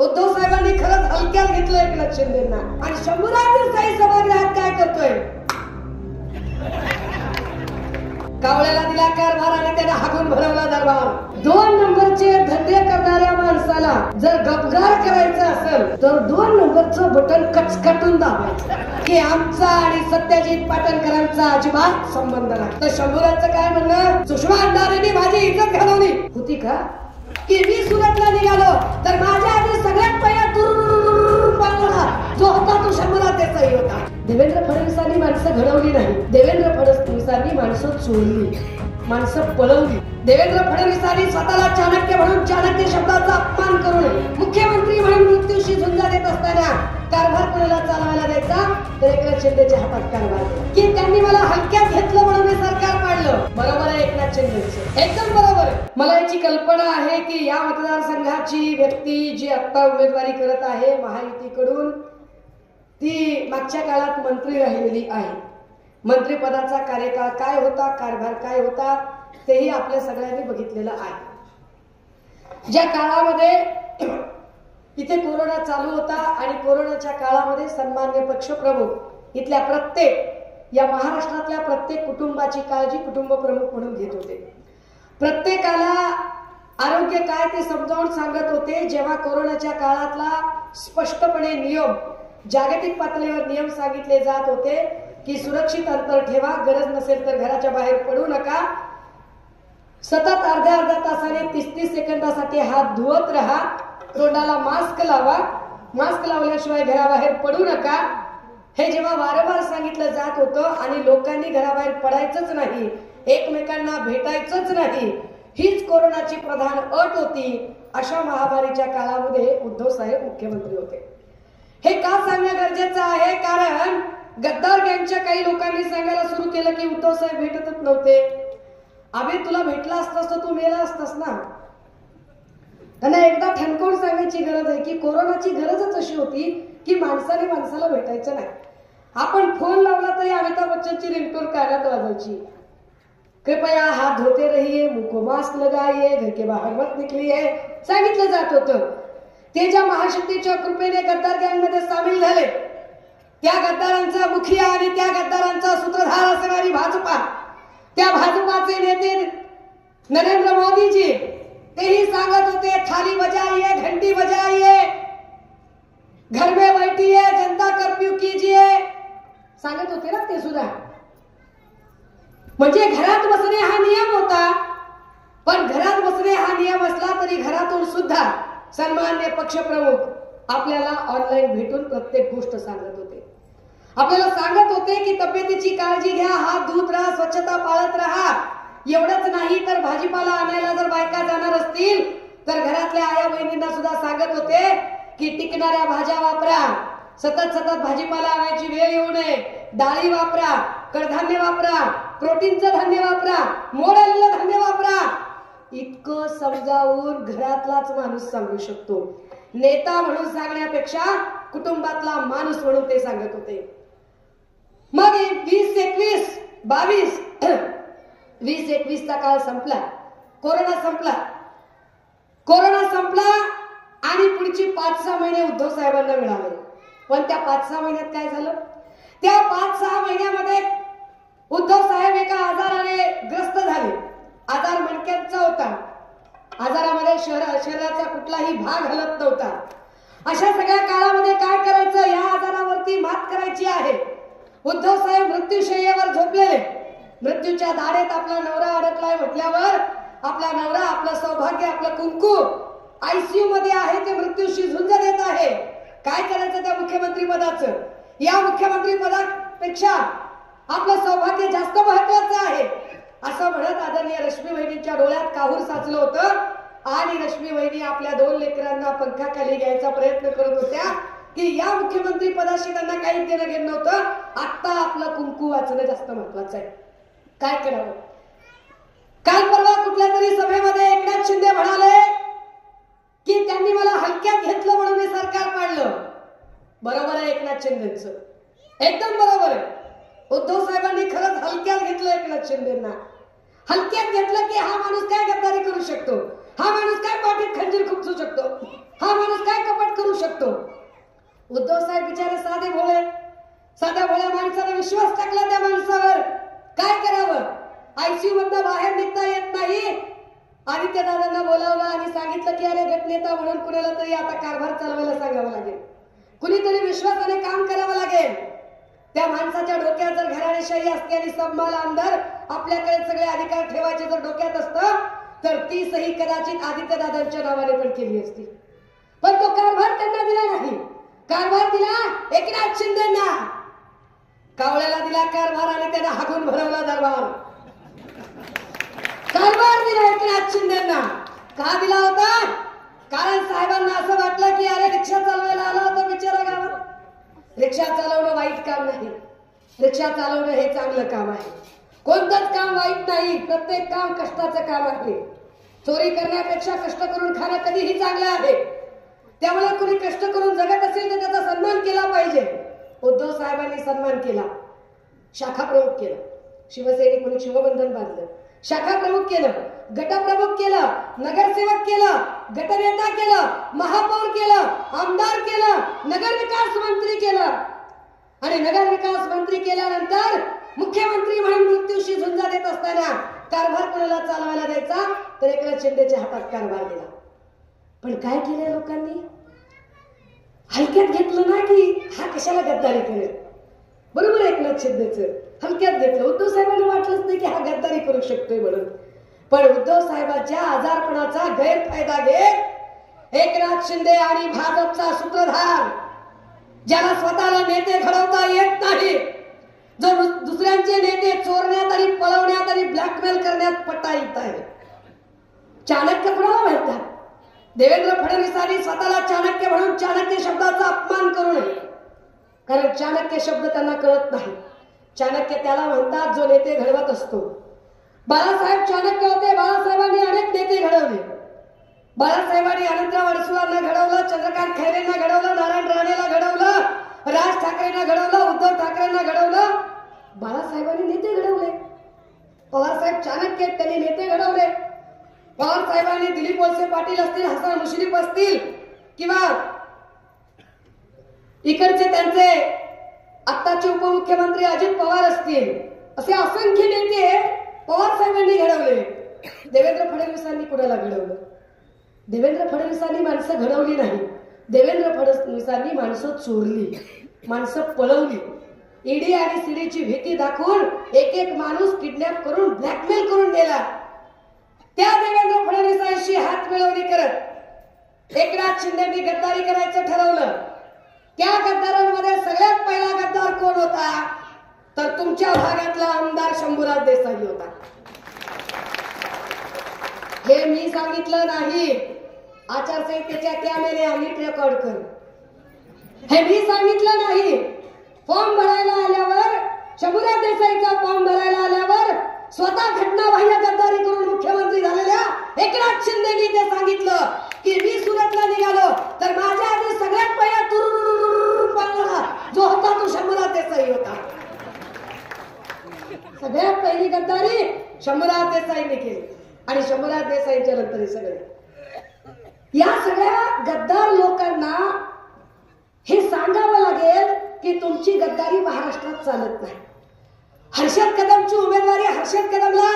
उद्धव साहेबांनी खरंच हलक्यात घेतलं एकनाथ शिंदेंना. आणि शंभूराज देसाई सभागृहात काय करतोय? कावळ्याला दिला कारभार आणि त्याने हाकून भरवला दरबार. 2 नंबरचे धंदे करणाऱ्या माणसाला जर गपगार करायचं असेल तर 2 नंबरचं बटन कचकटून दाबायचं की आमचा आणि सत्यजित पाटणकरांचा अजिबात संबंध नाही. तर शंभूराजचं काय म्हणणं? सुषमा अंधारेंनी माझी इज्जत घालवली होती का? की मी सुरतला निघालो तर माझ्या आधी सगळ्यात पहिला जो होता तो शंभूराज देसाई होता. देवेंद्र फडणवीसांनी माणसं घडवली नाही, देवेंद्र फडणवीसांनी माणसं चोरली, माणसं पळवली. देवेंद्र फडणवीसांनी स्वतःला चाणक्य म्हणून चाणक्य शब्दाचा अपमान करून मुख्यमंत्री म्हणून मृत्यूशी झुंजा देत असताना कारभार कोणाला चालवायला द्यायचा? तर एकनाथ शिंदेच्या हातात कारभार. की त्यांनी मला हलक्यात घेतलं म्हणून मी सरकार पाडलं. बरोबर आहे एकनाथ शिंदेचं, एकदम बरोबर. मला याची कल्पना आहे की या मतदारसंघाची व्यक्ती जी आता उमेदवारी करत आहे महायुतीकडून, ती मागच्या काळात मंत्री राहिलेली आहे. मंत्रिपदाचा कार्यकाळ काय होता, कारभार काय होता तेही आपल्या सगळ्यांनी बघितलेलं आहे. ज्या काळामध्ये इथे कोरोना चालू होता आणि कोरोनाच्या काळामध्ये सन्मान्य पक्षप्रमुख इथल्या प्रत्येक या महाराष्ट्रातल्या प्रत्येक कुटुंबाची काळजी कुटुंब प्रमुख म्हणून घेत होते. प्रत्येकाला आरोग्य काय ते समजावून सांगत होते. जेव्हा कोरोनाच्या काळातला स्पष्टपणे नियम, जागतिक पातळीवर नियम सांगितले जात होते की सुरक्षित अंतर ठेवा, गरज नसेल तर घराच्या बाहेर पडू नका, सतत अर्ध्या तासाने 30-30 सेकंदासाठी हात धुवत राहा, तोंडाला मास्क लावा, मास्क लावल्याशिवाय घराबाहेर पडू नका, हे जेव्हा वारंवार सांगितलं जात होतं आणि लोकांनी घराबाहेर पडायचंच नाही, एकमेकांना भेटायचंच नाही, हीच कोरोनाची प्रधान अट होती. अशा महामारीच्या काळामध्ये उद्धव साहेब मुख्यमंत्री होते. हे का सांगणं गरजेचं आहे? कारण गद्दार गँगच्या काही लोकांनी सांगायला सुरू केलं की उद्धव साहेब भेटतच नव्हते. अबे तुला भेटला असतास तर तू मेला असतास ना. त्यांना एकदा ठणकावून सांगायची गरज आहे की कोरोनाची गरजच अशी होती की माणसाने माणसाला भेटायचं नाही. आपण फोन लावला तरी अमिताभ बच्चनची रिंगटोन कानात वाजायची. कृपया हात धोते रहिए, मुंह को मास्क लगाइए, घर के बाहर मत निकलिए सांगितलं जात होतं. ते ज्या महाशक्तीच्या कृपेने गद्दार गँगमध्ये सामील झाले, त्या गद्दारांचा मुखिया आणि त्या गद्दारांचा सूत्रधार असणारी भाजपा, त्या भाजपाचे नेते नरेंद्र मोदीजी तेही सांगत होते थाली बजाइए, घंटी बजाइए, घर में बैठिए, जनता कर्फ्यू कीजिए सांगत होते ना ते सुद्धा. म्हणजे घरात बसणे हा नियम होता. पण घरात बसणे हा नियम असला तरी घरातून सुद्धा सन्मान्य पक्षप्रमुख आपल्याला ऑनलाईन भेटून प्रत्येक गोष्ट सांगत होते. आपल्याला सांगत होते की तब्येतीची काळजी घ्या, हात धुत राहा, स्वच्छता पाळत राहा. एवढंच नाही तर भाजीपाला आणायला जर बायका जाणार असतील तर घरातल्या आया बहिणींना सुद्धा सांगत होते की टिकणाऱ्या भाज्या वापरा, सतत भाजीपाला आणायची वेळ येऊ नये, डाळी वापरा, कडधान्य वापरा, प्रोटीनचं धान्य वापरा, मोड आलेलं धान्य वापरा. इतकं समजावून घरातलाच माणूस सांगू शकतो. नेता म्हणून सांगण्यापेक्षा कुटुंबातला माणूस म्हणून ते सांगत होते. मग 2021चा काळ संपला, कोरोना संपला आणि पुढची 5-6 महिने उद्धव साहेबांना मिळाले. पण त्या 5-6 महिन्यात काय झालं? त्या 5-6 महिन्यामध्ये उद्धव साहेब एका आजाराने ग्रस्त झाले. आजार मणक्यांचा होता. आजारामध्ये शरीराचा कुठलाही भाग हलत नव्हता. अशा सगळ्या काळामध्ये काय करायचं? या आजारावरती मात करायची आहे. उद्धव साहेब मृत्यूशय्येवर झोपलेले, मृत्यूच्या दाढेत आपला नवरा अडकलाय म्हटल्यावर आपला नवरा, आपलं सौभाग्य, आपलं कुंकू आयसीयू मध्ये आहे, ते मृत्यूशी झुंज देत आहे. काय करायचं त्या मुख्यमंत्री पदाचं? या मुख्यमंत्री पदापेक्षा आपलं सौभाग्य जास्त महत्वाचं आहे असं म्हणत आदरणीय रश्मी वहिनींच्या डोळ्यात काहूर साचलं होतं आणि रश्मी वहिनी आपल्या 2 लेकरांना पंखाखाली घ्यायचा प्रयत्न करत होत्या की या मुख्यमंत्री पदाशी त्यांना काही देणं घेणं नव्हतं. आता आपलं कुंकू वाचणं जास्त महत्वाचं आहे. काय करावं? काल परवा कुठल्या तरी सभेमध्ये एकनाथ शिंदे म्हणाले की त्यांनी मला हलक्यात घेतलं म्हणून मी सरकार पाडलं. बरोबर आहे एकनाथ शिंदेचं, एकदम बरोबर आहे. उद्धव साहेबांनी खरंच हलक्यात घेतलं एकनाथ शिंदेंना. हलक्यात घेतलं की हा माणूस काय गद्दारी करू शकतो, हा माणूस काय पाठीत खंजीर खुपसू शकतो, हा माणूस काय कपट शकतो. उद्धव साहेब बिचारे साधे भोळे, साध्या भोळ्या माणसाने विश्वास टाकला त्या माणसावर. काय करावं? आयसीयू मधनं बाहेर निघता येत नाही. आदित्य दादांना बोलावलं आणि सांगितलं की अरे गटनेता म्हणून कुणाला तरी आता कारभार चालवायला सांगावं लागेल, कुणीतरी विश्वासाने काम करावं लागेल. त्या माणसाच्या डोक्यात जर घराणेशाही असते आणि सबमाल आमदार आपल्याकडे सगळे अधिकार ठेवायचे जर डोक्यात असतं तर ती सही कदाचित आदित्य दादांच्या नावाने पण केली असती. पण तो कारभार त्यांना दिला नाही. कारभार दिला एकनाथ शिंदेंना. कावळ्याला दिला कारभार आणि त्यांना हागून भरवला दरबार. कारभार दिला एकनाथ शिंदेंना. का दिला होता? कारण साहेबांना असं वाटलं की अरे रिक्षा चालवायला आला होता बिचारा गावात. रिक्षा चालवणं वाईट काम नाही, रिक्षा चालवणं हे चांगलं काम आहे. कोणतंच काम वाईट नाही, प्रत्येक काम कष्टाचं काम आहे. चोरी करण्यापेक्षा कष्ट करून खाणं कधीही चांगलं आहे. त्यामुळे कुणी कष्ट करून जगत असेल तर त्याचा सन्मान केला पाहिजे. उद्धव साहेबांनी सन्मान केला, शाखा प्रमुख केलं, शिवसैनिक म्हणून शिवबंधन बांधलं, शाखा प्रमुख केलं, गटप्रमुख केलं, नगरसेवक केलं, गटनेता केलं, महापौर केलं, आमदार केलं, नगर विकास मंत्री केलं. आणि नगर विकास मंत्री केल्यानंतर मुख्यमंत्री म्हणून मृत्यूशी झुंजा देत असताना कारभार कोणाला चालवायला द्यायचा तर एकनाथ शिंदेच्या हातात कारभार दिला. पण काय केलंय लोकांनी? हलक्यात घेतलं ना की हा कशाला गद्दारी करेल. बरोबर एकनाथ शिंदेचं हलक्यात घेतलं. उद्धव साहेबांना वाटलंच नाही की हा गद्दारी करू शकतोय म्हणून. पण उद्धव साहेबांच्या आजारपणाचा गैरफायदा घेत एकनाथ शिंदे आणि भाजपचा सूत्रधार, ज्याला स्वतःला नेते घडवता येत नाही, जो दुसऱ्यांचे नेते चोरण्यात आणि पळवण्यात आणि ब्लॅकमेल करण्यात पटाईत आहे. चाणक्य कुणाला म्हणतात? देवेंद्र फडणवीसांनी स्वतःला चाणक्य म्हणून चाणक्य शब्दाचा अपमान करू नये, कारण चाणक्य शब्द त्यांना कळत नाही. चाणक्य त्याला म्हणतात जो नेते घडवत असतो. बाळासाहेब चाणक्य होते. बाळासाहेबांनी अनेक नेते घडवले. बाळासाहेबांनी अनंतराव अडसुळांना घडवलं, चंद्रकांत खैरेंना घडवलं, नारायण राणेला घडवलं, राज ठाकरेंना घडवलं, उद्धव ठाकरेंना घडवलं. बाळासाहेबांनी नेते घडवले. पवारसाहेब चाणक्य आहेत, त्यांनी नेते घडवले. पवार साहेबांनी दिलीप वळसे पाटील असतील, हसन मुश्रीफ असतील किंवा इकडचे त्यांचे आत्ताचे उपमुख्यमंत्री अजित पवार असतील, असे असंख्य नेते पवार साहेबांनी घडवले. देवेंद्र फडणवीसांनी कुणाला घडवलं? देवेंद्र फडणवीसांनी माणसं घडवली नाही. देवेंद्र फडणवीसांनी माणसं चोरली, माणसं पळवली. ईडी आणि सीडीची भीती दाखवून एक एक माणूस किडनॅप करून ब्लॅकमेल करून दिला. त्या देवेंद्र फडणवीसांशी हात मिळवणी करत एकनाथ शिंदेंनी गद्दारी करायचं ठरवलं. त्या गद्दारांमध्ये सगळ्यात पहिला गद्दार कोण होता तर तुमच्या भागातला आमदार शंभूराज देसाई होता. हे मी सांगितलं नाही, आचारसंहितेच्या कॅमेरे नीट रेकॉर्ड कर. हे मी सांगितलं नाही. फॉर्म भरायला आल्यावर, शंभूराज देसाईचा फॉर्म भरायला आल्यावर स्वतः घटनाबाह्य गद्दारी करून मुख्यमंत्री झालेल्या एकनाथ शिंदेनी ते सांगितलं की मी सुरतला निघालो तर माझ्या आधी सगळ्यात पहिला तुरुर पडणारा जो होता तो शंभूराज देसाई होता. सगळ्यात पहिली गद्दारी शंभूराज देसाईने केली आणि शंभूराज देसाईच्या नंतर सगळे. या सगळ्या गद्दार लोकांना हे सांगावं लागेल की तुमची गद्दारी महाराष्ट्रात चालत नाही. हर्षद कदमची उमेदवारी हर्षद कदमला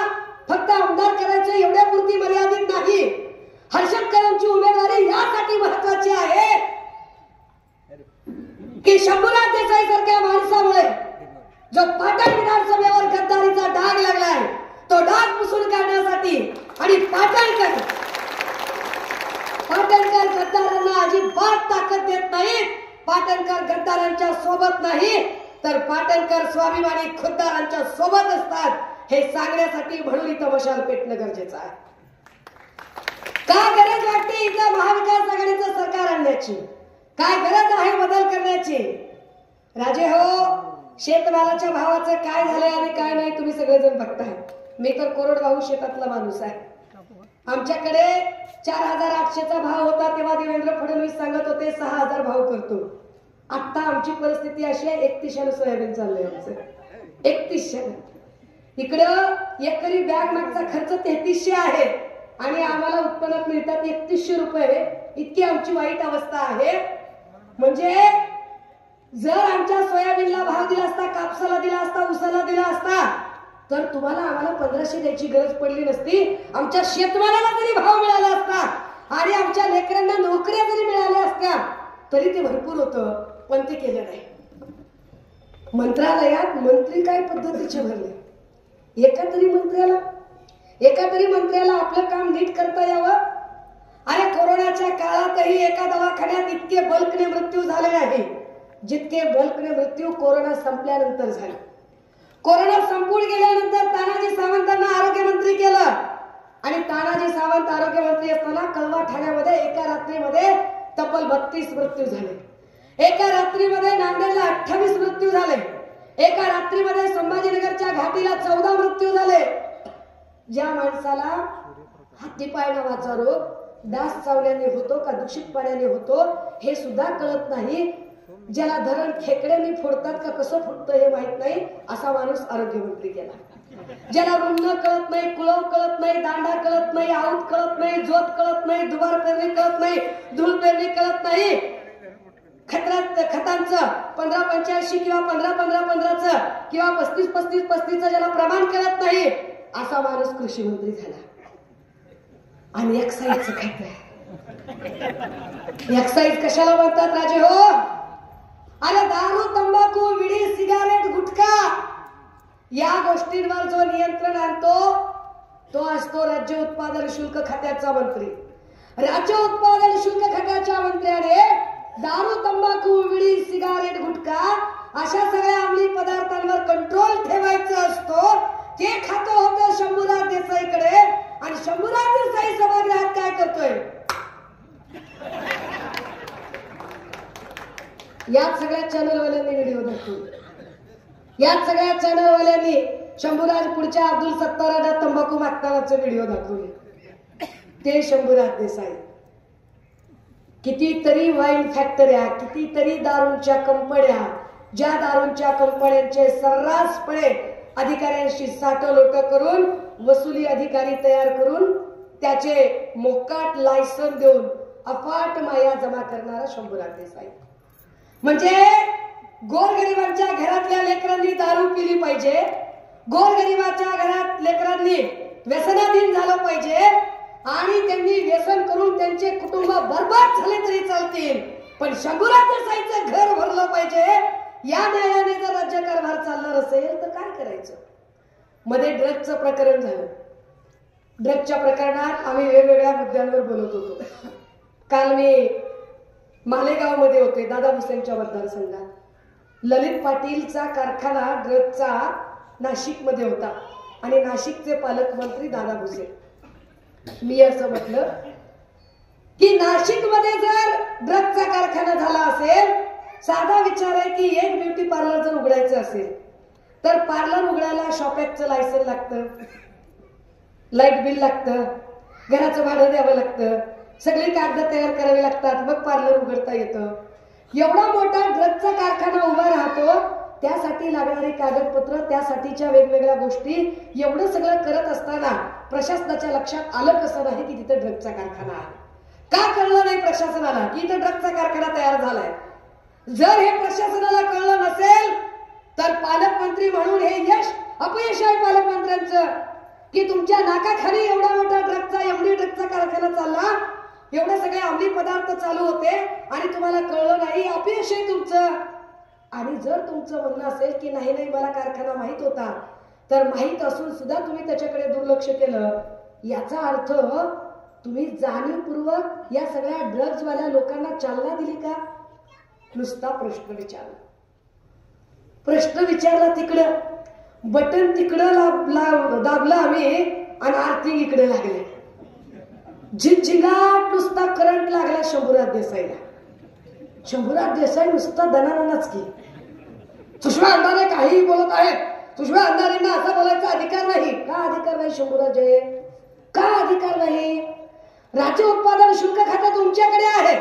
फक्त आमदार करायचं एवढ्यापुरती मर्यादित नाही. हर्षद कदमची उमेदवारी यासाठी महत्वाची आहे की शंभूराज देसाई सारख्या माणसामुळे जो पाटण विधानसभेवर गद्दारीचा डाग लागलाय तो डाग पुसून काढण्यासाठी आणि पाटणकर गद्दारांना अजिबात ताकद देत नाहीत. पाटणकर गद्दारांच्या सोबत नाही तर पाटणकर स्वाभिमानी खुद्दारांच्या सोबत असतात हे सांगण्यासाठी म्हणून इथं मशाल पेटणं गरजेचं आहे. का गरज वाटते इथं महाविकास आघाडीचं सरकार आणण्याची? काय गरज आहे बदल करण्याची? राजे हो, शेतमालाच्या भावाचं काय झालंय आणि काय नाही तुम्ही सगळेजण बघताय. मी तर कोरडवाहू शेतातला माणूस आहे. आमच्याकडे 4800चा भाव होता तेव्हा देवेंद्र फडणवीस सांगत होते 6000 भाव करतो. आता आमची परिस्थिती अशी आहे 3100 सोयाबीन चाललंय आमचं. 3100 इकडं एकरी बॅग मागचा खर्च 3300 आहे आणि आम्हाला उत्पन्नात मिळतात 3100 रुपये. इतकी आमची वाईट अवस्था आहे. म्हणजे जर आमच्या सोयाबीनला भाव दिला असता, कापसाला दिला असता, उसाला दिला असता, तर तुम्हाला आम्हाला 1500 द्यायची गरज पडली नसती. आमच्या शेतमालाला जरी भाव मिळाला असता आणि आमच्या लेकरांना नोकऱ्या जरी मिळाल्या असत्या तरी ते भरपूर होतं, पण ते केलं नाही. मंत्रालयात मंत्री काय पद्धतीचे भरले. एका तरी मंत्र्याला आपलं काम नीट करता यावं. अरे कोरोनाच्या काळातही एका दवाखान्यात इतके बल्कने मृत्यू झाले नाही जितके बल्कने मृत्यू कोरोना संपल्यानंतर झाले. कोरोना संपून गेल्यानंतर तानाजी सावंतांना आरोग्यमंत्री केलं आणि तानाजी सावंत आरोग्यमंत्री असताना कळवा ठाण्यामध्ये एका रात्रीमध्ये तब्बल 32 मृत्यू झाले. एका रात्रीमध्ये नांदेडला 28 मृत्यू झाले. एका रात्रीमध्ये संभाजीनगरच्या घाटीला 14 मृत्यू झाले. ज्या माणसाला हातीपाय नावाचा रोग डास चावल्याने होतो का दूषित पाण्याने होतो हे सुद्धा कळत नाही, ज्याला धरण खेकड्यांनी फोडतात का कसं फुटतं हे माहित नाही, असा माणूस आरोग्यमंत्री केला. ज्याला रुग्ण कळत नाही, कुळव कळत नाही, दांडा कळत नाही, आऊत कळत नाही, जोत कळत नाही, दुबार पेरणी कळत नाही, धूळ पेरणी कळत नाही, खतांचं 15-85 किंवा 15-15-15चं किंवा 35-35-35चं ज्याला प्रमाण कळत नाही, असा माणूस कृषी मंत्री झाला. आणि एक्साईजचं खात आहे. एक्साईज कशाला म्हणतात राजे हो? अरे दारू, तंबाखू, विडी, सिगारेट, गुटखा या गोष्टींवर जो नियंत्रण आणतो तो असतो राज्य उत्पादन शुल्क खात्याचा मंत्री. राज्य उत्पादन शुल्क खात्याच्या मंत्र्याने दारू, तंबाखू, विडी, सिगारेट, गुटखा अशा सगळ्या अंमली पदार्थांवर कंट्रोल ठेवायचा असतो. ते खातं होतं शंभूराज देसाईकडे आणि शंभूराज देसाई सभागृहात काय करतोय? याच सगळ्या चॅनलवाल्यांनी व्हिडिओ दाखवले. याच सगळ्या चॅनलवाल्यांनी शंभूराज पुढच्या अब्दुल सत्ताराला तंबाखू मागतानाचे व्हिडिओ दाखवले. ते शंभूराज देसाई. कितीतरी वाईन फॅक्टऱ्या, कितीतरी दारूंच्या कंपन्या, ज्या दारूंच्या कंपन्यांचे सर्रासपणे अधिकाऱ्यांशी साठलोट करून वसुली अधिकारी तयार करून त्याचे मोकाट लायसन देऊन अफाट माया जमा करणारा शंभूराज देसाई. म्हणजे गोरगरिबांच्या घरातल्या लेकरांनी दारू पिली पाहिजे, गोरगरिबाच्या घरात लेकरांनी व्यसनाधीन झालं पाहिजे आणि त्यांनी व्यसन करून त्यांचे कुटुंब बर्बाद झाले तरी चालतील, पण शंभूराज देसाईचं घर भरलं पाहिजे. या न्यायाने जर राज्यकारभार चालणार असेल तर काय करायचं? मध्ये ड्रग्जचं प्रकरण झालं. ड्रग्जच्या प्रकरणात आम्ही वेगवेगळ्या मुद्द्यांवर बोलत होतो. काल मी मालेगाव मध्ये होते, दादा भुसेंच्या मतदारसंघात. ललित पाटीलचा कारखाना ड्रग्जचा नाशिक मध्ये होता आणि नाशिकचे पालकमंत्री दादा भुसे. मी असं म्हटलं की नाशिक मध्ये जर ड्रग्जचा कारखाना झाला असेल, साधा विचार आहे की एक ब्युटी पार्लर जर उघडायचं असेल तर पार्लर उघडायला शॉपॅक्टचं लायसन लागतं, लाईट बिल लागतं, घराचं भाडं द्यावं लागतं, सगळी कागद तयार करावी लागतात, मग पार्लर उघडता येतं. एवढा मोठा ड्रग्जचा कारखाना उभा राहतो, त्यासाठी लागणारी कागदपत्र, त्यासाठीच्या वेगवेगळ्या गोष्टी, एवढं सगळं करत असताना प्रशासनाच्या लक्षात आलं कसं नाही की तिथे ड्रग्जचा कारखाना आहे? का कळलं नाही प्रशासनाला की इथे ड्रग्जचा कारखाना तयार झालाय? जर हे प्रशासनाला कळलं नसेल तर पालकमंत्री म्हणून हे यश अपयश आहे पालकमंत्र्यांचं की तुमच्या नाकाखाली एवढा मोठा ड्रग्जचा कारखाना चालला, एवढे सगळे अंमली पदार्थ चालू होते आणि तुम्हाला कळलं नाही, अपयश आहे तुमचं. आणि जर तुमचं म्हणणं असेल की नाही नाही मला कारखाना माहित होता, तर माहित असून सुद्धा तुम्ही त्याच्याकडे दुर्लक्ष केलं, याचा अर्थ तुम्ही जाणीवपूर्वक या सगळ्या ड्रग्जवाल्या लोकांना चालना दिली का? नुसता प्रश्न विचारला तिकडं, बटन तिकडं दाबलं आम्ही आणि आर्थिंग इकडे लागले. झिंगाट नुसता करंट लागला शंभूराज देसाईला. शंभूराज देसाई नुसता दनानाच की सुषमा अंधारे काहीही बोलत आहेत, सुषमा अंधारेंना असा बोलायचा अधिकार नाही. का अधिकार नाही शंभूराज? का अधिकार नाही? राज्य उत्पादन शुल्क खातं तुमच्याकडे आहे,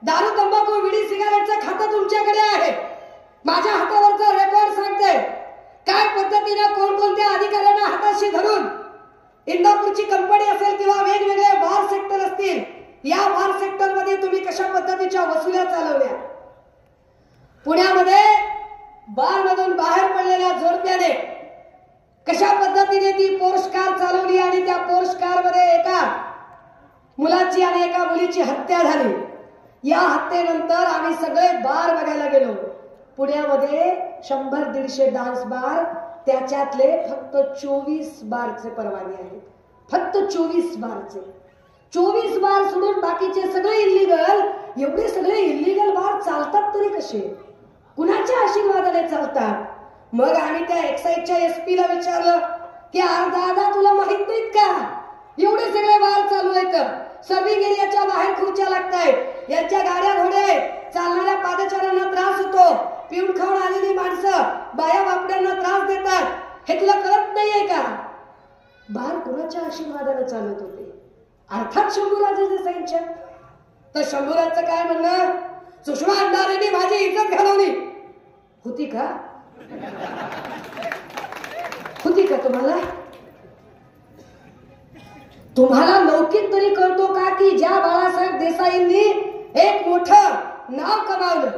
दारू, तंबाखू, विडी, सिगारेटचं खातं तुमच्याकडे आहे. माझ्या हातावरचा रेकॉर्ड सांगते काय पद्धतीने कोणकोणत्या अधिकाऱ्यांना हाताशी धरून इंदापूरची कंपनी असेल किंवा वेगवेगळे बार सेक्टर असतील, या बार सेक्टर मध्ये तुम्ही कशा पद्धतीच्या वसुल्या चालवल्या. मुलाची आणि एका मुलीची हत्या झाली. या हत्येनंतर आम्ही सगळे बार बघायला गेलो. पुण्यामध्ये 100-150 डान्स बार, त्याच्यातले फक्त 24 बारचे परवाने आहेत. फक्त 24 बारचे. 24 बार सोडून बाकीचे सगळे इल्लीगल. एवढे सगळे इल्लीगल बार चालतात तरी कसे? कुणाच्या आशीर्वादाने चालतात? मग आम्ही त्या एक्साईजच्या एसपी ला विचारलं की दादा तुला माहित नाहीत का एवढे सगळे बार चालू आहेत? सबी एरियाच्या बाहेर खुर्च्या लागतायत, यांच्या गाड्या घोड्या आहेत, चालणाऱ्या पादचाऱ्यांना त्रास होतो, पिऊन खाऊन आलेली माणसं बाया बापड्यांना त्रास देतात. हे तुला कळत नाहीये का? बार कुणाच्या आशीर्वादाने चालत होते? अर्थात शंभूराजे देसाईंच्या. तर शंभूराजचं काय म्हणणं? सुषमा अंधारेंनी माझी इज्जत घालवली. होती का? होती का तुम्हाला? तुम्हाला लौकिक तरी कळतो का की ज्या बाळासाहेब देसाईंनी एक मोठं नाव कमावलं,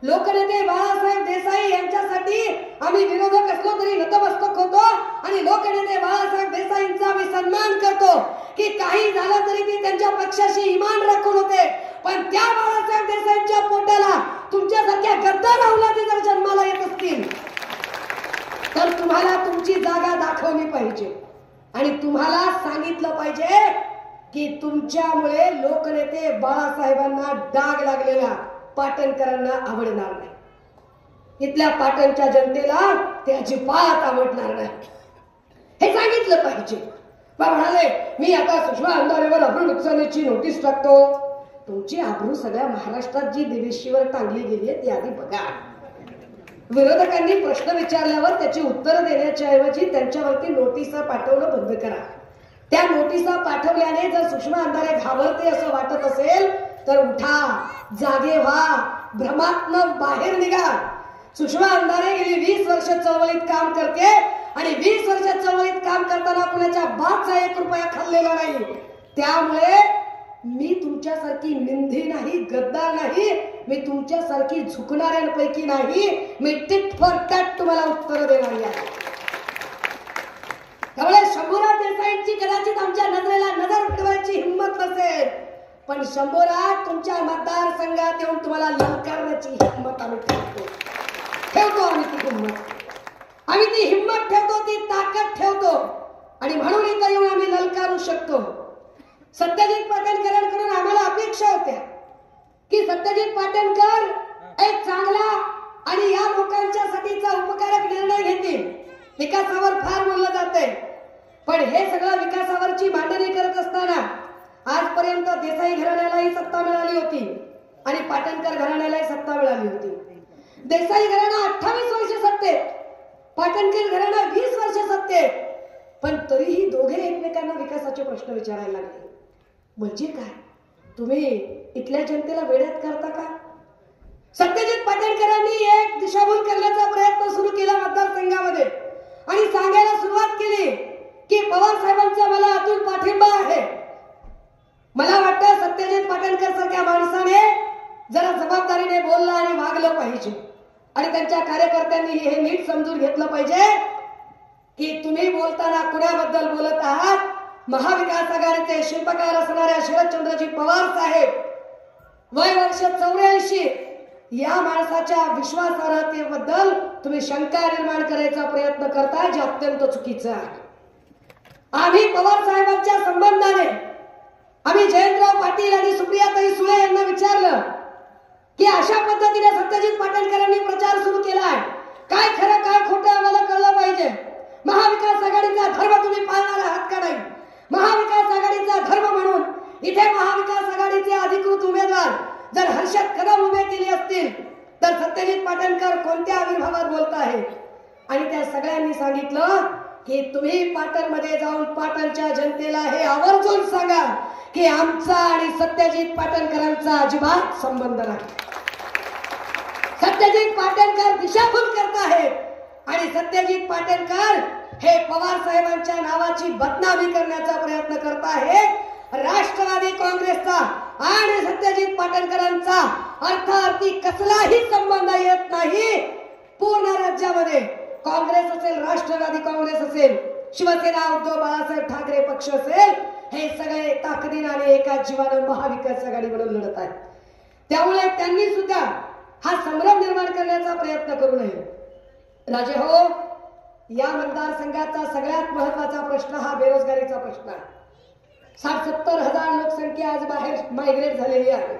लोकनेते बाळासाहेब देसाई यांच्यासाठी आम्ही विरोधक असलो तरी नतमस्तक होतो आणि लोकनेते बाळासाहेब देसाईंचा आम्ही सन्मान करतो की काही झालं तरी ते त्यांच्या पक्षाशी इमान राखून होते. पण त्या बाळासाहेब देसाईंच्या पोटाला तुमच्यासारख्या गद्दार अवलादी जर जन्माला येत असतील तर तुम्हाला तुमची जागा दाखवली पाहिजे आणि तुम्हाला सांगितलं पाहिजे की तुमच्यामुळे लोकनेते बाळासाहेबांना डाग लागलेला पाटणकरांना आवडणार नाही. इथल्या पाटणच्या जनतेला ते अजिबात आवडणार नाही, हे सांगितलं पाहिजे. म्हणाले मी आता सुषमा अंधारेवर अब्रू नुकसानीची नोटीस टाकतो. तुमची अब्रू सगळ्या महाराष्ट्रात जी दिवेशीवर टांगली गेली आहे ती आधी बघा. विरोधकांनी प्रश्न विचारल्यावर त्याची उत्तरं देण्याच्या ऐवजी त्यांच्यावरती नोटिसा पाठवणं बंद करा. त्या नोटिसा पाठवल्याने जर सुषमा अंधारे घाबरते असं वाटत असेल तर उठा, जागे व्हा, भ्रमातनं बाहेर निघा. सुषमा अंधारे गेली 20 वर्ष चळवळीत काम करते आणि 20 वर्ष चळवळीत काम करताना कुणाच्या बापचा 1 रुपया खाल्लेला नाही. त्यामुळे मी तुमच्यासारखी निंदी नाही, गद्दार नाही, मी तुमच्यासारखी झुकणाऱ्यांपैकी नाही. मी टिट फॉर टॅट तुम्हाला उत्तर देणारी आहे. त्यामुळे शंभूराज देसाईंची कदाचित आमच्या नजरेला नजर फिरवायची हिंमत नसेल, पण शंभूराज तुमच्या मतदारसंघात येऊन तुम्हाला ललकारण्याची हिंमत आम्ही ठेवतो आम्ही ती हिंमत. आम्ही ती हिंमत ठेवतो, ती ताकद ठेवतो आणि म्हणून इथं येऊन आम्ही ललकारू शकतो. सत्यजित पाटणकरांकडून आम्हाला अपेक्षा होत्या की सत्यजित पाटणकर एक चांगला आणि या लोकांच्यासाठीचा उपकारक निर्णय घेतील. विकासावर फार बोललं जातंय, पण हे सगळं विकासावरची मांडणी करत असताना आजपर्यंत देसाई घराण्यालाही सत्ता मिळाली होती आणि पाटणकर घराण्यालाही सत्ता मिळाली होती. देसाई घराणा 28 वर्ष सत्तेत, पाटणकर घराणा 20 वर्ष सत्तेत, पण तरीही दोघे एकमेकांना विकासाचे प्रश्न विचारायला लागले. म्हणजे काय? तुम्ही इथल्या जनतेला वेड्यात करता का? सत्यजित पाटणकरांनी एक दिशाभूल करण्याचा प्रयत्न सुरू केला मतदारसंघामध्ये आणि सांगायला सुरुवात केली की पवार साहेबांचा मला अतूट पाठिंबा आहे. मला वाटतं सत्यजित पाटणकर सारख्या माणसाने जरा जबाबदारीने बोललं आणि वागलं पाहिजे आणि त्यांच्या कार्यकर्त्यांनी हे नीट समजून घेतलं पाहिजे की तुम्ही बोलताना कुणाबद्दल बोलत आहात. महाविकास आघाडीचे शिल्पकार असणाऱ्या शरदचंद्रजी पवार साहेब, वय वर्ष 84, या माणसाच्या विश्वासार्हतेबद्दल तुम्ही शंका निर्माण करायचा प्रयत्न करताय, जे अत्यंत चुकीचं आहे. आम्ही पवार साहेबांच्या संबंधाने आम्ही जयंतराव पाटील आणि सुप्रियाताई सुळे यांना विचारलं की अशा पद्धतीने सत्यजित पाटणकरांनी प्रचार सुरू केलाय, काय खरं काय खोटं आम्हाला कळलं पाहिजे. महाविकास आघाडीचा धर्म तुम्ही पाळणार आहात का नाही? महाविकास आघाडीचा धर्म म्हणून इथे महाविकास आघाडीचे अधिकृत उमेदवार जर हर्षद कदम उभे केले असतील तर सत्यजित पाटणकर कोणत्या आविर्भावात बोलत आहेत? आणि त्या सगळ्यांनी सांगितलं की तुम्ही पाटणमध्ये जाऊन पाटणच्या जनतेला हे आवर्जून सांगा की आमचा आणि सत्यजित पाटणकरांचा अजिबात संबंध नाही. सत्यजित पाटणकर दिशाभूल करत आहेत आणि सत्यजित पाटणकर हे पवार साहेबांच्या नावाची बदनामी करण्याचा प्रयत्न करत आहेत. राष्ट्रवादी काँग्रेसचा आणि सत्यजित पाटणकरांचा अर्थार्थी कसलाही संबंध येत नाही. पूर्ण राज्यामध्ये काँग्रेस असेल, राष्ट्रवादी काँग्रेस असेल, शिवसेना, उद्धव बाळासाहेब ठाकरे पक्ष असेल, हे सगळे ताकदीने आणि एका जीवानं महाविकास आघाडी म्हणून लढत आहेत. त्यामुळे त्यांनी सुद्धा हा संभ्रम निर्माण करण्याचा प्रयत्न करू नये. राजे हो, या मतदारसंघाचा सगळ्यात महत्वाचा प्रश्न हा बेरोजगारीचा प्रश्न आहे. 60-70 हजार लोकसंख्या आज बाहेर मायग्रेट झालेली आहे.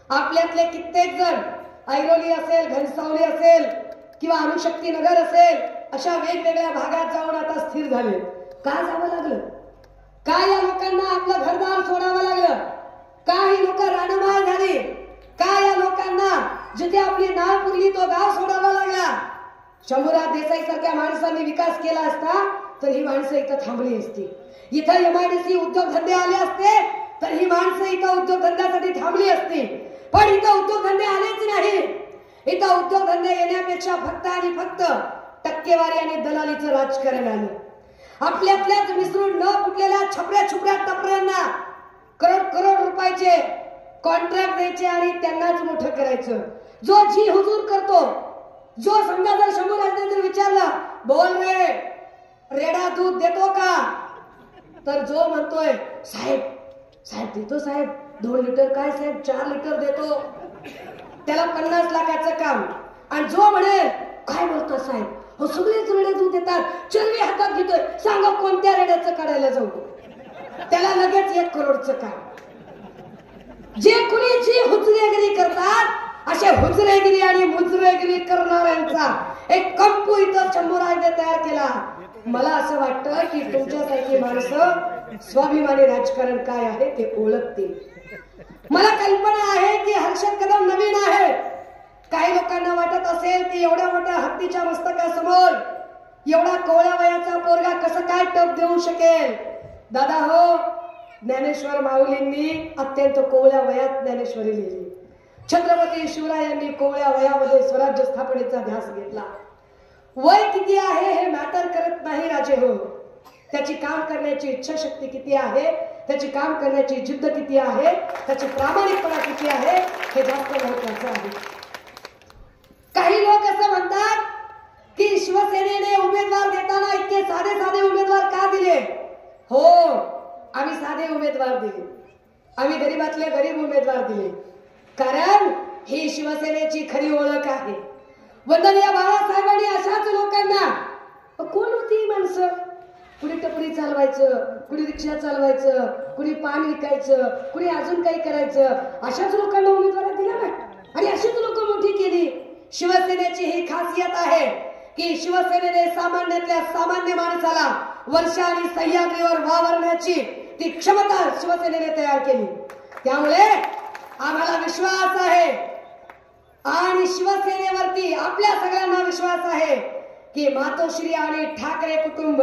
आपल्यातले कित्येक जण ऐरोली असेल, घनसावली असेल किंवा अणुशक्ती नगर असेल अशा वेगवेगळ्या भागात जाऊन आता स्थिर झाले. का जावं लागलं? का या लोकांना आपलं घरदार सोडावं लागलं? का ही लोक रानमाळ झाली? का या लोकांना जिथे आपली नाळ पुरली तो गाव सोडावा लागला? शंभूराज देसाई सारख्या माणसांनी विकास केला असता तर ही माणसं इथं थांबली असती. इथं MIDC उद्योगधंदे आले असते तर ही माणसं इथं उद्योगधंद्यासाठी थांबली असती. पण इथं उद्योगधंदे आलेच नाही. इथं उद्योगधंदे येण्यापेक्षा फक्त आणि फक्त टक्केवारी आणि दलालीचं राजकारण आलं. आपल्यातल्याच मिसळून न फुटलेल्या छपऱ्या छुपऱ्या टपऱ्यांना करोड रुपयाचे कॉन्ट्रॅक्ट द्यायचे आणि त्यांनाच मोठं करायचं. जो जी हुजूर करतो, जो समजा जर शंभूराजांनी जर विचारलं, बोल रे रेडा दूध देतो का, तर जो म्हणतोय साहेब साहेब देतो साहेब, 2 लिटर काय साहेब 4 लिटर देतो, त्याला 50 लाखाचं काम. आणि जो म्हणेल काय बोलतो साहेब, हो सगळेच रेडे दूध देतात, चरबी हातात घेतोय, सांगा कोणत्या रेड्याचं काढायला जाऊ, त्याला लगेच 1 करोडचं काम. जे कुणी जी हुजरेगिरी करतात असे हुजरेगिरी आणि मुजरेगिरी करणाऱ्यांचा एक कंपू इथं शंभूराजने तयार केला. मला असं वाटतं की तुमच्यासारखी माणसं स्वाभिमानी राजकारण काय आहे ते ओळखतील. मला कल्पना आहे की हर्षद कदम नवीन आहे. काही लोकांना वाटत असेल की एवढ्या मोठ्या हत्तीच्या मस्तकासमोर एवढा कोवळ्या वयाचा पोरगा कसं काय टप देऊ शकेल. दादा हो, ज्ञानेश्वर माऊलींनी अत्यंत कोवळ्या वयात ज्ञानेश्वरी लिहिली. छत्रपती शिवरायांनी कोवळ्या वयामध्ये स्वराज्य स्थापनेचा ध्यास घेतला. वय किती आहे हे मॅटर करत नाही राजे हो, त्याची काम करण्याची इच्छाशक्ती किती आहे, त्याची काम करण्याची जिद्द किती आहे, त्याची प्रामाणिकपणा किती आहे हे जास्त महत्वाचं आहे. काही लोक असं म्हणतात की शिवसेनेने उमेदवार देताना इतके साधे साधे उमेदवार का दिले. हो, आम्ही साधे उमेदवार दिले, आम्ही गरीबातले गरीब उमेदवार दिले, कारण ही शिवसेनेची खरी ओळख आहे. वंदनीय बाळासाहेबांनी अशाच लोकांना, कोण होती माणसं, कुणी टपरी चालवायचं, कुणी रिक्षा चालवायचं, कुणी पान विकायचं, कुणी अजून काही करायचं, अशाच लोकांना उमेदवारी दिला ना आणि अशीच लोक मोठी केली. शिवसेनेची ही खासियत आहे की शिवसेनेने सामान्यातल्या सामान्य माणसाला वर्षा आणि सह्याद्रीवर वावरण्याची ती क्षमता शिवसेनेने तयार केली. त्यामुळे आम्हाला विश्वास आहे आणि शिवसेनेवरती आपल्या सगळ्यांना विश्वास आहे की मातोश्री आणि ठाकरे कुटुंब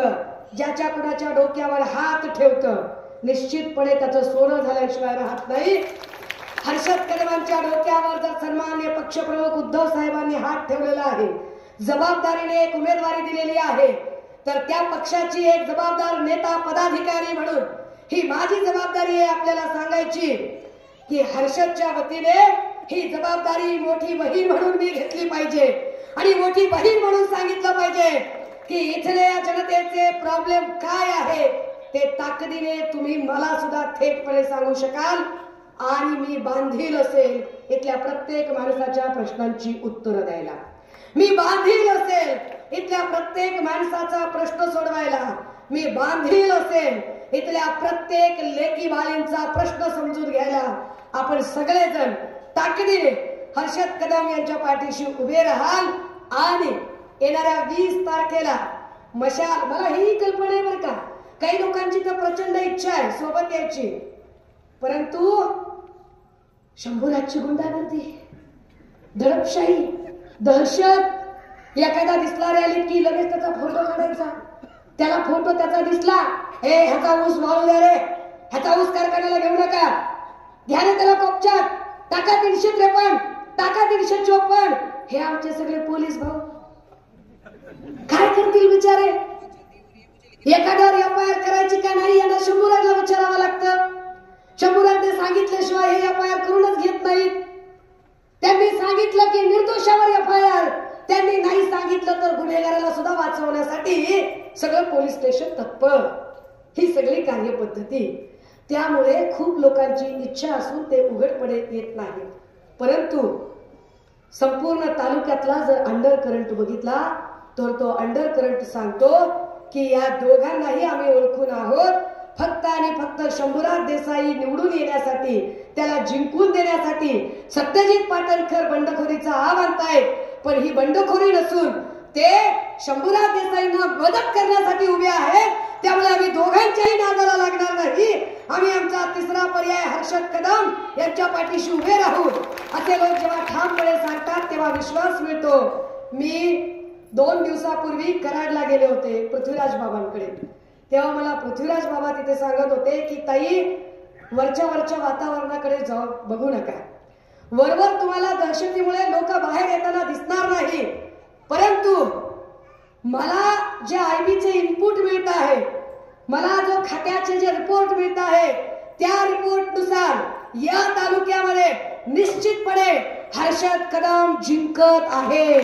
ज्याच्या कुणाच्या डोक्यावर हात ठेवतं निश्चितपणे त्याचं सोनं झाल्याशिवाय राहत नाही. हर्षद कदमांच्या डोक्यावर जर सन्माननीय पक्षप्रमुख उद्धव साहेबांनी हात ठेवलेला आहे, जबाबदारीने एक उमेदवारी दिलेली आहे, तर त्या पक्षाची एक जबाबदार नेता पदाधिकारी म्हणून ही माझी जबाबदारी आहे आपल्याला सांगायची की हर्षदच्या वतीने ही जबाबदारी मोठी बहीण म्हणून मी घेतली पाहिजे आणि मोठी बहीण म्हणून सांगितलं पाहिजे की इथल्या जनतेचे प्रॉब्लेम काय आहे ते ताकदीने तुम्ही मला सुद्धा थेटपणे सांगू शकाल आणि मी बांधील असेल इथल्या प्रत्येक माणसाच्या प्रश्नांची उत्तरं द्यायला. मी बांधील असेल इथल्या प्रत्येक माणसाचा प्रश्न सोडवायला. मी बांधील असेल इथल्या प्रत्येक लेकी बाळींचा प्रश्न समजून घ्यायला. आपण सगळेजण ताकदीने हर्षद कदम यांच्या पाठीशी उभे राहाल आणि येणाऱ्या 20 तारखेला मशाल. मला ही कल्पना आहे बरं का, काही लोकांची तर प्रचंड इच्छा आहे सोबत यायची, परंतु शंभूराजची गुंडागर्दी, दडपशाही, दहशत, एखादा दिसला रॅलीत की लगेच त्याचा फोटो काढायचा, त्याला फोटो त्याचा दिसला, हे ह्याचा ऊस वाळू द्या रे, ह्याचा ऊस कारखान्याला घेऊ नका, घ्या रे त्याला कोपच्यात, टाका 353, टाका 354. हे आमचे सगळे पोलीस भाऊ काय करतील बिचारे. एखाद्यावर FIR करायची का नाही यांना शंभूराजला विचारावं लागतं. शंभूराजने सांगितल्याशिवाय हे FIR करूनच घेत नाहीत. त्यांनी सांगितलं की निर्दोषावर FIR, त्यांनी नाही सांगितलं तर गुन्हेगाराला सुद्धा वाचवण्यासाठी सगळं पोलीस स्टेशन तत्पर. ही सगळी कार्यपद्धती त्यामुळे खूप लोकांची इच्छा असून ते उघडपणे येत नाही. परंतु संपूर्ण तालुक्यातला जर अंडर करंट बघितला तर तो अंडर करंट सांगतो की या दोघांनाही आम्ही ओळखून आहोत. फक्त आणि फक्त शंभूराज देसाई निवडून येण्यासाठी, त्याला जिंकून देण्यासाठी सत्यजित पाटणकर बंडखोरीचा हा म्हणतायत. पण ही बंडखोरी नसून ते शंभूराज देसाईंना मदत करण्यासाठी उभे आहेत. त्यामुळे आम्ही दोघांच्याही नादाला लागणार नाही. आम्ही आमचा तिसरा पर्याय हर्षद कदम यांच्या पाठीशी उभे राहू असे लोक जेव्हा ठामपणे सांगतात तेव्हा विश्वास मिळतो. मी 2 दिवसापूर्वी कराडला गेले होते पृथ्वीराज बाबांकडे. तेव्हा मला पृथ्वीराज बाबा तिथे सांगत होते की ताई, वरच्या वातावरणाकडे जाऊ बघू नका. वरवर तुम्हाला दहशतीमुळे लोक बाहेर येताना दिसणार नाही, परंतु मला जे आयबीचे इनपुट मिळत आहे, मला जो खात्याचे जे रिपोर्ट मिळत आहे, त्या रिपोर्ट नुसार या तालुक्यामध्ये निश्चितपणे हर्षद कदम जिंकत आहे.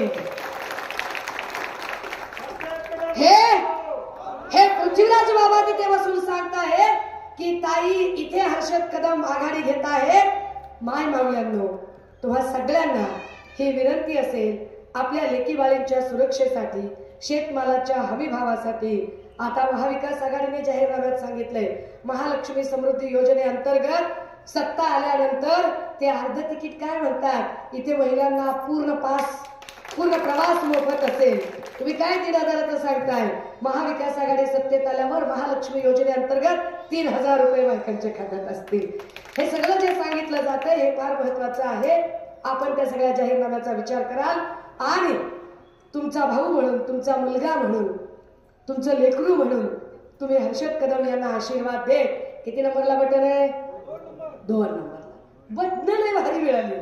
हे पृथ्वीराज बाबा तिथे बसून सांगताय की ताई, इथे हर्षद कदम आघाडी घेत आहे. माय मावळ्यांनो, तुम्हा सगळ्यांना ही विनंती असेल, आपल्या लेकी बाळींच्या सुरक्षेसाठी, शेतमालाच्या हमी भावासाठी आता महाविकास आघाडीने जाहीरनाम्यात सांगितलंय, महालक्ष्मी समृद्धी योजनेअंतर्गत सत्ता आल्यानंतर ते अर्ध तिकीट काय म्हणतात, इथे महिलांना पूर्ण प्रवास मोफत असेल. तुम्ही काय 3,000चं सांगताय? महाविकास आघाडी सत्तेत आल्यावर महालक्ष्मी योजनेअंतर्गत 3,000 रुपये बायकांच्या खात्यात असतील. हे सगळं जे सांगितलं जातंय हे फार महत्वाचं आहे. आपण त्या सगळ्या जाहीरनाम्याचा विचार कराल आणि तुमचा भाऊ म्हणून, तुमचा मुलगा म्हणून, तुमचं लेकरू म्हणून तुम्ही हर्षद कदम यांना आशीर्वाद दे. किती नंबरला बटन आहे? 2 नंबरला बटन लय भारी मिळाली.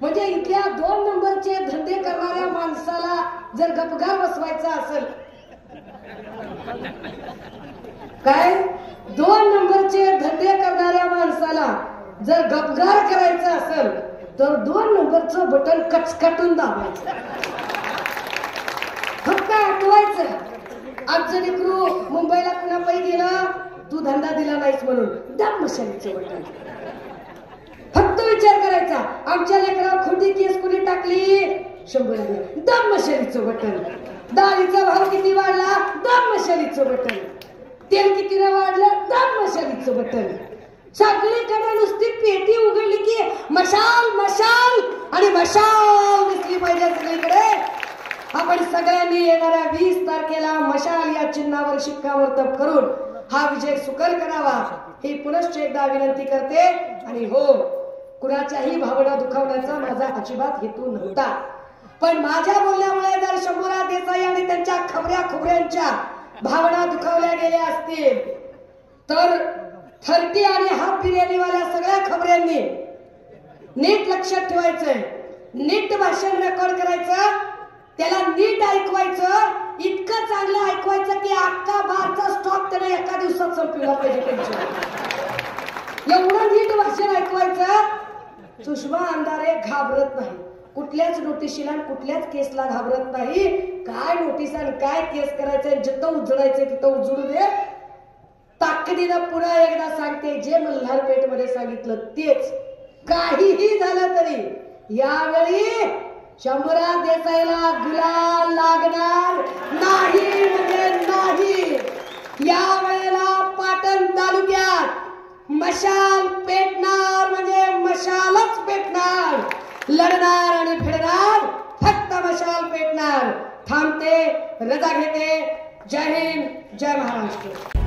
म्हणजे इथल्या 2 नंबरचे धंदे करणाऱ्या माणसाला जर गपगार बसवायचा असेल, काय 2 नंबरचे धंदे करणाऱ्या माणसाला जर गपगार करायचं असेल तर 2 नंबरचं बटन कचकटून दाबायचं, फक्त आठवायचं. आमचं लेकरू मुंबईला पुन्हा पै गेला, तू धंदा दिला नाहीस म्हणून, दाब मशालीचं बटन. फक्त विचार करायचा, आमच्या लेकरावर खोटी केस कुणी टाकली, 100 दाब मशालीचं बटन. डाळीचा भाव किती वाढला, दाब मशालीचं बटन. तेल कितीने वाढलं, दाब मशालीचं बटन. सगळीकडे नुसती पेटी उघडली की मशाल मशाल आणि मशाल दिसली पाहिजे सगळीकडे. आपण सगळ्यांनी येणाऱ्या 20 तारखेला मशाल या चिन्हावर शिक्कामोर्तब करून हा विजय सुकर करावा ही पुनश्च एकदा विनंती करते. आणि हो, कुणाच्याही भावना दुखावण्याचा माझा अजिबात हेतू नव्हता, पण माझ्या बोलण्यामुळे जर शंभूराज देसाई आणि त्यांच्या खबऱ्या खुबऱ्यांच्या भावना दुखावल्या गेल्या असतील तर 30 आणि हाफ बिर्याणीवाल्या सगळ्या खबऱ्यांनी नीट लक्षात ठेवायचंय. नीट भाषण रेकॉर्ड करायचं, त्याला नीट ऐकवायचं, इतकं चांगलं ऐकवायचं की अख्खा बारचा स्टॉक त्याने एका दिवसात संपवला पाहिजे त्यांच्या. एवढं नीट भाषण ऐकवायचं. सुषमा अंधारे घाबरत नाही, कुठल्याच नोटिशीला कुठल्याच केसला घाबरत नाही. काय नोटीस आणि काय केस करायचं, जिथं उजडायचं तिथं उजडू दे. ताकदीनं पुन्हा एकदा सांगते, जे मल्हारपेठमध्ये सांगितलं तेच. काहीही झालं तरी यावेळी शंभूराज देसाईला गुलाल लागणार नाही म्हणजे नाही. यावेळेला पाटण तालुक्यात मशाल पेटणार म्हणजे मशालच पेटणार. लढणार आणि फिरणार, फक्त मशाल पेटणार. थांबते, रजा घेते. जय हिंद, जय महाराष्ट्र.